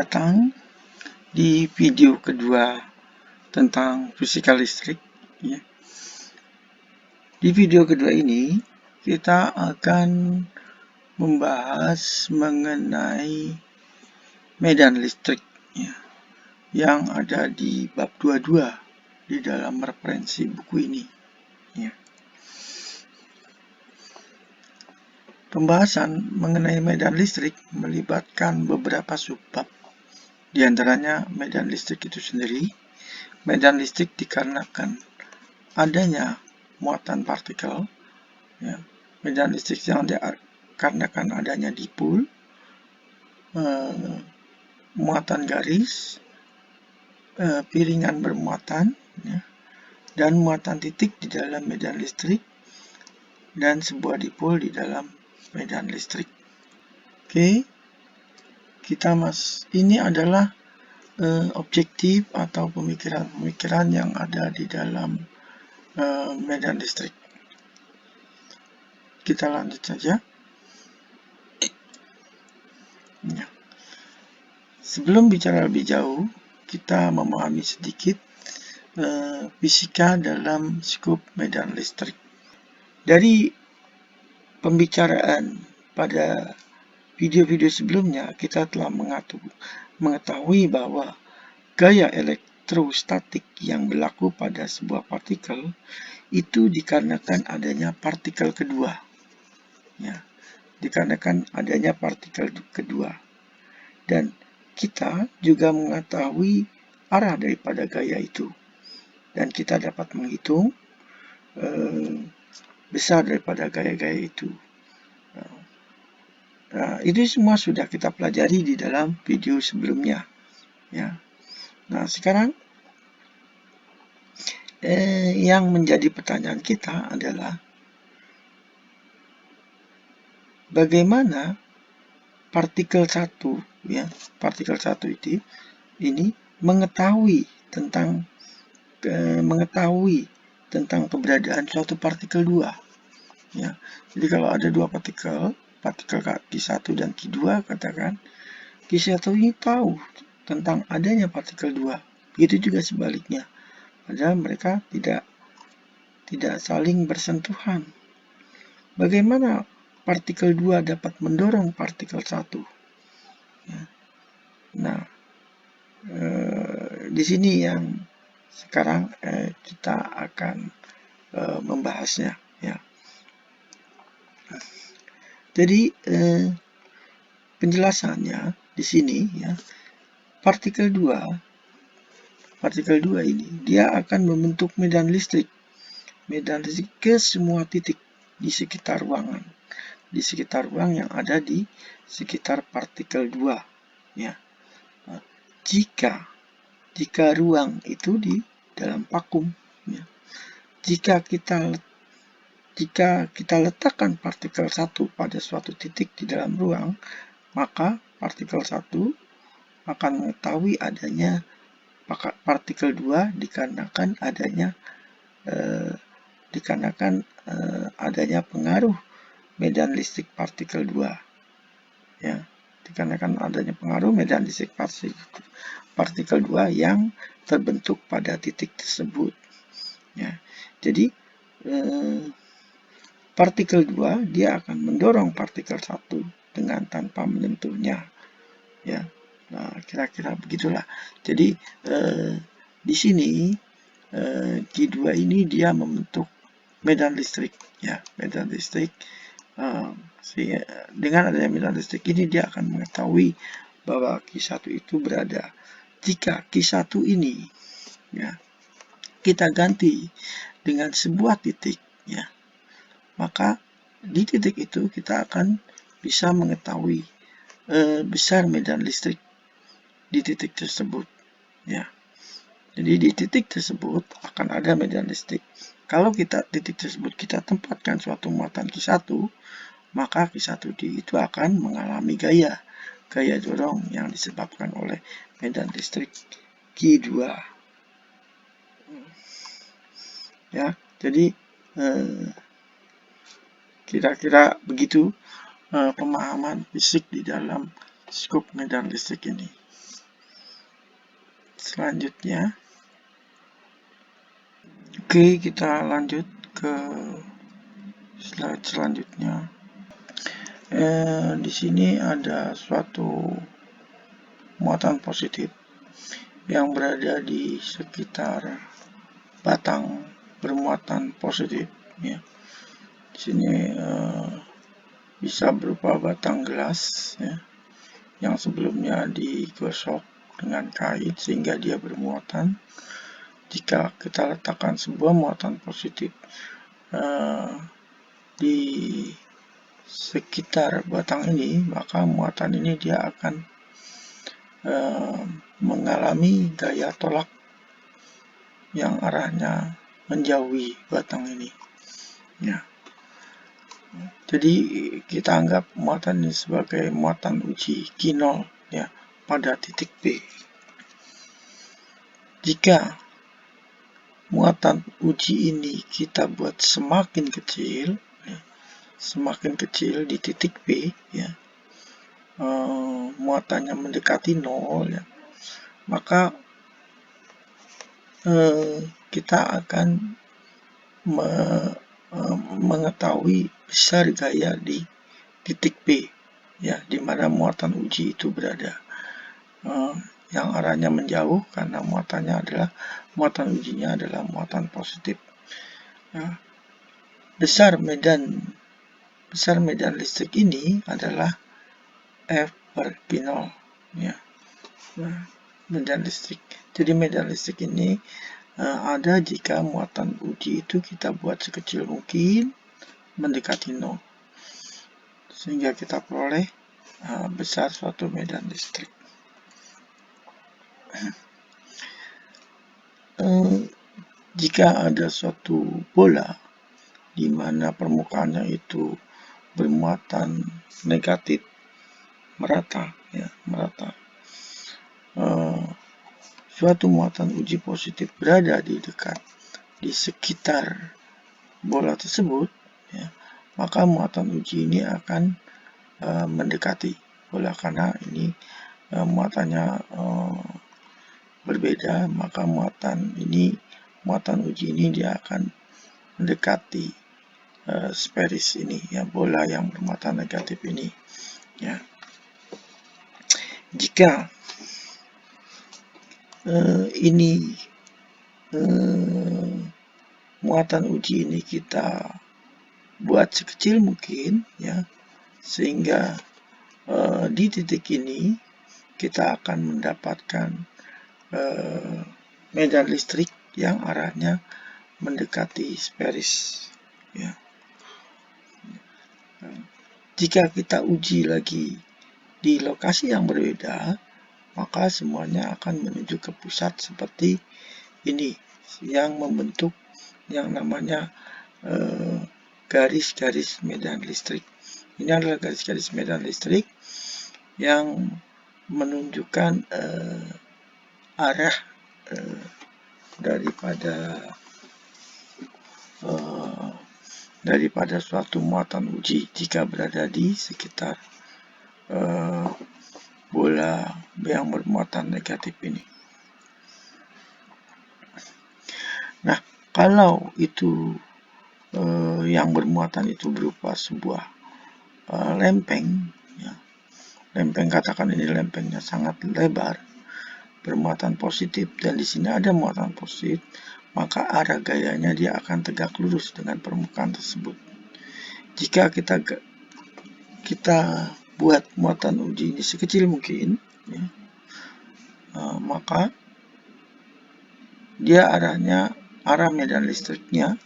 datang di video kedua tentang fisika listrik. Ya. Di video kedua ini kita akan membahas mengenai medan listrik ya, yang ada di bab 22 di dalam referensi buku ini. Ya. Pembahasan mengenai medan listrik melibatkan beberapa subbab. Di antaranya medan listrik itu sendiri. Medan listrik dikarenakan adanya muatan partikel. Ya. Medan listrik yang dikarenakan adanya dipol, muatan garis, piringan bermuatan, ya, dan muatan titik di dalam medan listrik, dan sebuah dipol di dalam medan listrik. Oke, ini adalah objektif atau pemikiran-pemikiran yang ada di dalam medan listrik. Kita lanjut saja. Ya. Sebelum bicara lebih jauh, kita memahami sedikit fisika dalam skup medan listrik. Dari pembicaraan pada video-video sebelumnya, kita telah mengetahui bahwa gaya elektrostatik yang berlaku pada sebuah partikel itu dikarenakan adanya partikel kedua. Ya, dikarenakan adanya partikel kedua. Dan kita juga mengetahui arah daripada gaya itu. Dan kita dapat menghitung besar daripada gaya-gaya itu. Itu semua sudah kita pelajari di dalam video sebelumnya. Ya. Nah, sekarang yang menjadi pertanyaan kita adalah bagaimana partikel 1, ya, partikel 1 ini mengetahui tentang keberadaan suatu partikel 2. Ya. Jadi kalau ada dua partikel Q1 dan Q2, katakan Q1 ini tahu tentang adanya partikel 2. Begitu juga sebaliknya. Padahal mereka tidak saling bersentuhan. Bagaimana partikel 2 dapat mendorong partikel 1? Ya. Nah, di sini yang sekarang kita akan membahasnya. Ya. Jadi penjelasannya di sini, ya, partikel 2 ini dia akan membentuk medan listrik ke semua titik di sekitar ruangan, di sekitar ruang yang ada di sekitar partikel 2. Ya. Nah, jika ruang itu di dalam vakum, ya. Jika kita letakkan partikel 1 pada suatu titik di dalam ruang, maka partikel 1 akan mengetahui adanya partikel 2 dikarenakan adanya pengaruh medan listrik partikel 2. Ya, dikarenakan adanya pengaruh medan listrik partikel 2 yang terbentuk pada titik tersebut. Ya. Jadi partikel 2 dia akan mendorong partikel 1 dengan tanpa menyentuhnya. Ya. Nah, kira-kira begitulah. Jadi di sini Q2 ini dia membentuk medan listrik, ya, medan listrik. Dengan adanya medan listrik ini dia akan mengetahui bahwa Q1 itu berada. Jika Q1 ini, ya, kita ganti dengan sebuah titik, ya, maka di titik itu kita akan bisa mengetahui besar medan listrik di titik tersebut. Ya. Jadi di titik tersebut akan ada medan listrik. Kalau titik tersebut kita tempatkan suatu muatan Q1, maka Q1 itu akan mengalami gaya dorong yang disebabkan oleh medan listrik Q2. Ya, jadi kira-kira begitu pemahaman fisik di dalam skup medan listrik ini. selanjutnya. Oke, kita lanjut ke slide selanjutnya. Di sini ada suatu muatan positif yang berada di sekitar batang bermuatan positif, ya. Di sini bisa berupa batang gelas, ya, yang sebelumnya digosok dengan kain sehingga dia bermuatan. Jika kita letakkan sebuah muatan positif di sekitar batang ini, maka muatan ini dia akan mengalami gaya tolak yang arahnya menjauhi batang ini, ya. Jadi kita anggap muatan ini sebagai muatan uji Q0, ya, pada titik P. Jika muatan uji ini kita buat semakin kecil, ya, semakin kecil di titik P, ya, muatannya mendekati 0, ya, maka kita akan mengetahui besar gaya di titik P, ya, di mana muatan uji itu berada, yang arahnya menjauh karena muatan ujinya adalah muatan positif. Nah, besar medan listrik ini adalah F per Q0, ya. Nah, medan listrik. Jadi medan listrik ini ada jika muatan uji itu kita buat sekecil mungkin mendekati 0, sehingga kita peroleh besar suatu medan listrik. Jika ada suatu bola di mana permukaannya itu bermuatan negatif merata, ya, merata, suatu muatan uji positif berada di sekitar bola tersebut, ya, maka muatan uji ini akan mendekati bola karena ini muatannya berbeda, maka muatan uji ini dia akan mendekati sferis ini, ya, bola yang bermuatan negatif ini, ya. Jika muatan uji ini kita buat sekecil mungkin, ya, sehingga di titik ini kita akan mendapatkan medan listrik yang arahnya mendekati sferis, ya. Jika kita uji lagi di lokasi yang berbeda, maka semuanya akan menuju ke pusat seperti ini, yang membentuk yang namanya garis-garis medan listrik. Ini adalah garis-garis medan listrik yang menunjukkan arah daripada suatu muatan uji jika berada di sekitar bola yang bermuatan negatif ini. Nah, kalau itu yang bermuatan itu berupa sebuah lempeng, ya, lempeng, katakan ini lempengnya sangat lebar, bermuatan positif, dan di sini ada muatan positif, maka arah gayanya dia akan tegak lurus dengan permukaan tersebut. Jika kita buat muatan uji ini sekecil mungkin, ya, maka dia arah medan listriknya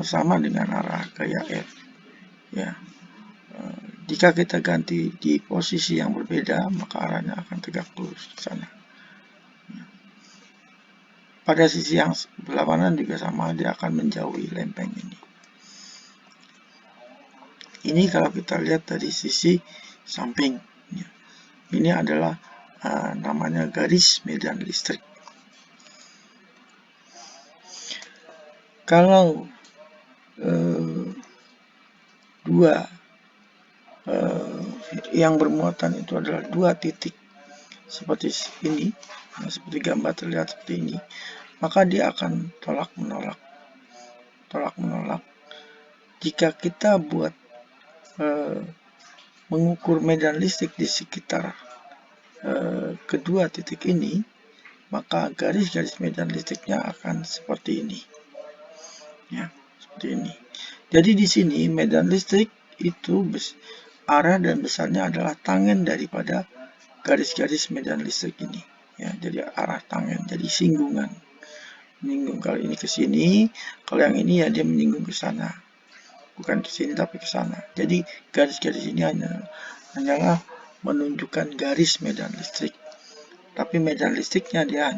sama dengan arah gaya F, ya. Jika kita ganti di posisi yang berbeda, maka arahnya akan tegak lurus ke sana. Pada sisi yang berlawanan juga sama, dia akan menjauhi lempeng ini. Ini kalau kita lihat dari sisi samping, ya. Ini adalah namanya garis medan listrik. Kalau yang bermuatan itu adalah dua titik seperti ini, seperti gambar terlihat seperti ini, maka dia akan tolak menolak. Jika kita buat mengukur medan listrik di sekitar kedua titik ini, maka garis-garis medan listriknya akan seperti ini, ya, seperti ini. Jadi di sini medan listrik itu arah dan besarnya adalah tangen daripada garis-garis medan listrik ini, ya. Jadi arah tangen, jadi singgungan, menyinggung. Kalau ini ke sini, kalau yang ini ya dia menyinggung ke sana, bukan ke sini tapi ke sana. Jadi garis-garis ini hanyalah menunjukkan garis medan listrik, tapi medan listriknya dia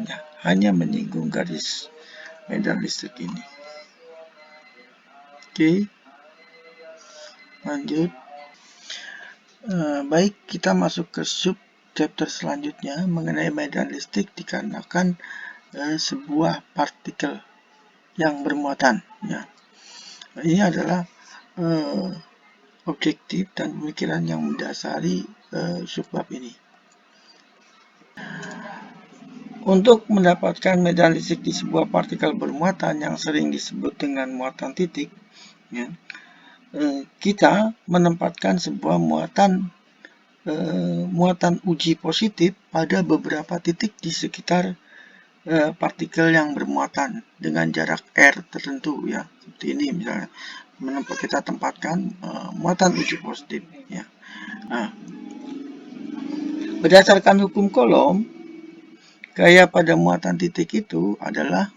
hanya menyinggung garis medan listrik ini. Oke, lanjut. Baik, kita masuk ke sub chapter selanjutnya mengenai medan listrik dikarenakan sebuah partikel yang bermuatan, ya. Ini adalah objektif dan pemikiran yang mendasari subbab ini. Untuk mendapatkan medan listrik di sebuah partikel bermuatan yang sering disebut dengan muatan titik, ya, kita menempatkan sebuah muatan uji positif pada beberapa titik di sekitar partikel yang bermuatan dengan jarak R tertentu, ya, seperti ini misalnya. Kita tempatkan muatan uji positif, ya. Nah, berdasarkan hukum Coulomb, gaya pada muatan titik itu adalah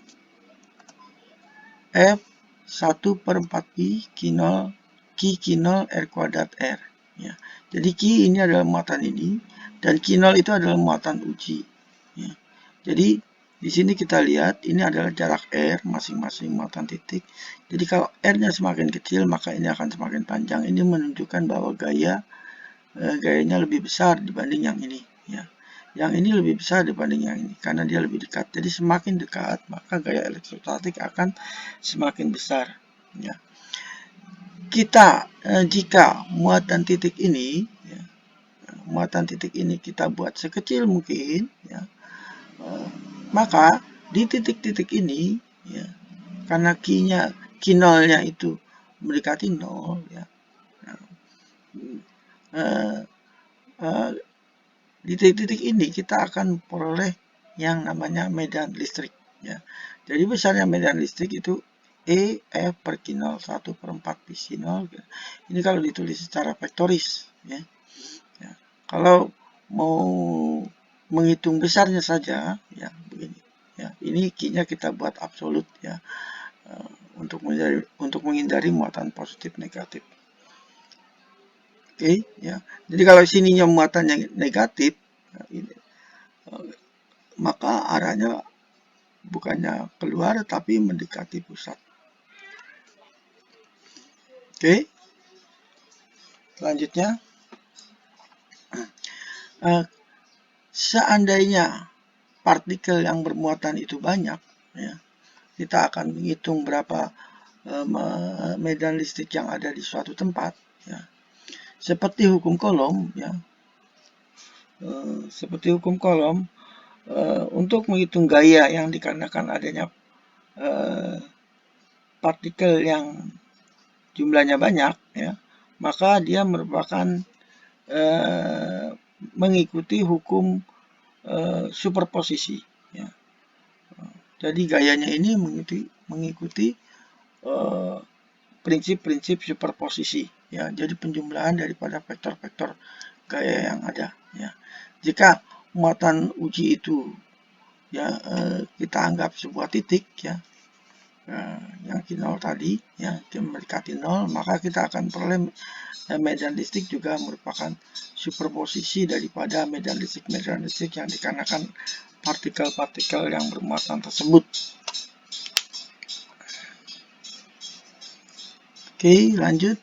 F1/4pi Q0 R kuadrat R, ya. Jadi Q ini adalah muatan ini dan Q0 itu adalah muatan uji, ya. Jadi di sini kita lihat ini adalah jarak R masing-masing muatan titik. Jadi kalau R-nya semakin kecil maka ini akan semakin panjang. Ini menunjukkan bahwa gayanya lebih besar dibanding yang ini, ya. Yang ini lebih besar dibanding yang ini karena dia lebih dekat. Jadi semakin dekat maka gaya elektrostatik akan semakin besar, ya. Jika muatan titik ini, ya, kita buat sekecil mungkin, ya, maka di titik-titik ini, ya, karena Q0-nya itu mendekati 0, ya, di titik-titik ini kita akan peroleh yang namanya medan listrik, ya. Jadi besarnya medan listrik itu EF per Q0 1/4 pi C0. Ini kalau ditulis secara vektoris, ya. Ya. Kalau mau menghitung besarnya saja, ya, begini, ya. Ini Q-nya kita buat absolut, ya, untuk menghindari muatan positif negatif. Oke, ya. Jadi kalau sininya muatannya negatif, maka arahnya bukannya keluar tapi mendekati pusat. Oke, selanjutnya, seandainya partikel yang bermuatan itu banyak, ya, kita akan menghitung berapa medan listrik yang ada di suatu tempat, ya. Seperti hukum Coulomb, ya. Untuk menghitung gaya yang dikarenakan adanya partikel yang jumlahnya banyak, ya, maka dia merupakan mengikuti hukum superposisi, ya. Jadi gayanya ini mengikuti prinsip-prinsip superposisi, ya. Jadi penjumlahan daripada vektor-vektor gaya yang ada, ya. Jika muatan uji itu, ya, kita anggap sebuah titik, ya, yang Q0 tadi, ya, dia mendekati 0, maka kita akan peroleh medan listrik juga merupakan superposisi daripada medan listrik yang dikarenakan partikel-partikel yang bermuatan tersebut. Oke, lanjut.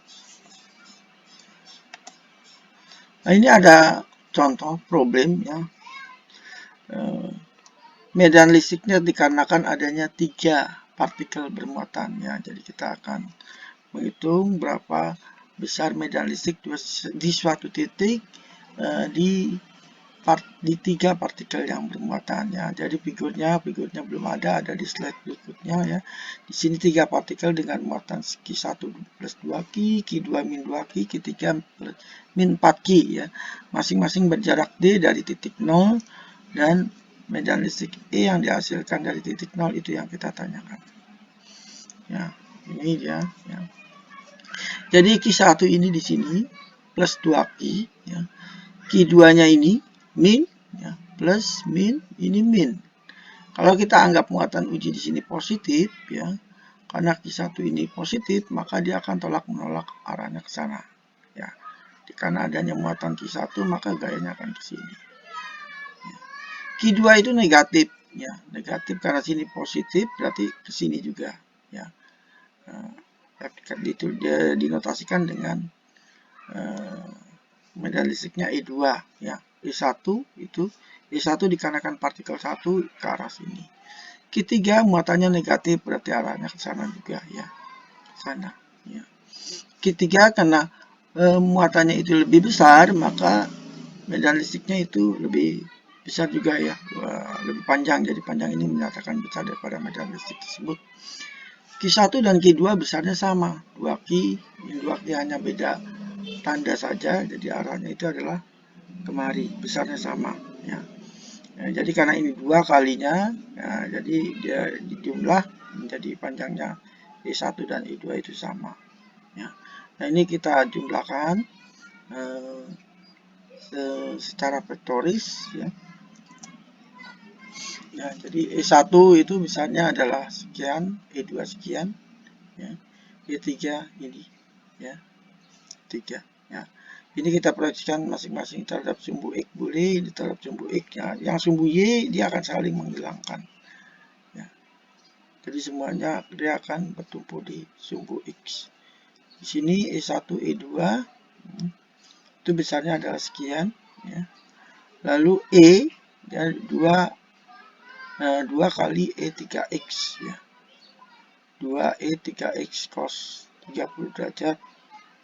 Nah, ini ada contoh problem, ya. Medan listriknya dikarenakan adanya 3 partikel bermuatan, ya. Jadi kita akan menghitung berapa besar medan listrik di suatu titik di di 3 partikel yang bermuatannya. Jadi figurnya belum ada di slide berikutnya ya. Di sini 3 partikel dengan muatan Q1 plus 2Q, Q2 min 2Q, Q3 min 4Q ya. Masing-masing berjarak D dari titik 0 dan medan listrik E yang dihasilkan dari titik 0 itu yang kita tanyakan. Ya, ini dia ya. Jadi Q1 ini di sini plus 2Q ya. Q2-nya ini min ya, plus min ini min. Kalau kita anggap muatan uji di sini positif ya, karena Q1 ini positif, maka dia akan tolak menolak arahnya ke sana ya. Karena adanya muatan Q1 maka gayanya akan ke sini. Ya. Q2 itu negatif ya, negatif karena sini positif berarti ke sini juga ya. Itu dia dinotasikan dengan medan listriknya E2 ya. E1 itu E1 dikarenakan partikel 1 ke arah sini. Q3 muatannya negatif berarti arahnya ke sana juga ya. Sana ya. Q3 karena muatannya itu lebih besar maka medan listriknya itu lebih besar juga ya. Lebih panjang, jadi panjang ini menyatakan besar daripada medan listrik tersebut. Q1 dan Q2 besarnya sama, 2Q, 2Q hanya beda tanda saja, jadi arahnya itu adalah kemari, besarnya sama ya. Jadi karena ini 2 kalinya ya, jadi dia dijumlah menjadi panjangnya E1 dan E2 itu sama ya. Nah ini kita jumlahkan secara vektoris ya. Ya, jadi E1 itu misalnya adalah sekian, E2 sekian ya. E3 ini ya, 3 ya. Ini kita proyeksikan masing-masing terhadap sumbu X boleh, terhadap sumbu X ya. Yang sumbu Y dia akan saling menghilangkan ya. Jadi semuanya dia akan bertumpu di sumbu X. Di sini E1 E2 itu besarnya adalah sekian ya. Lalu E ya 2 kali E3X ya. 2E3X cos 30 derajat.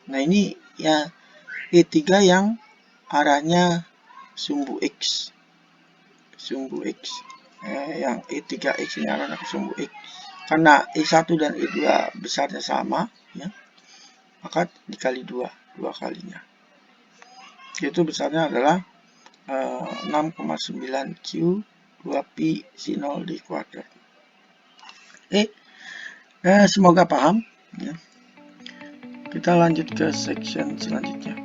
Nah ini ya E3 yang arahnya sumbu X. Sumbu X. Yang E3X ini arahnya ke sumbu X. Karena E1 dan E2 besarnya sama ya. Maka dikali 2 kalinya. Itu besarnya adalah 6,9Q 2Pi sin 0 D kuadrat. Semoga paham ya. Kita lanjut ke section selanjutnya.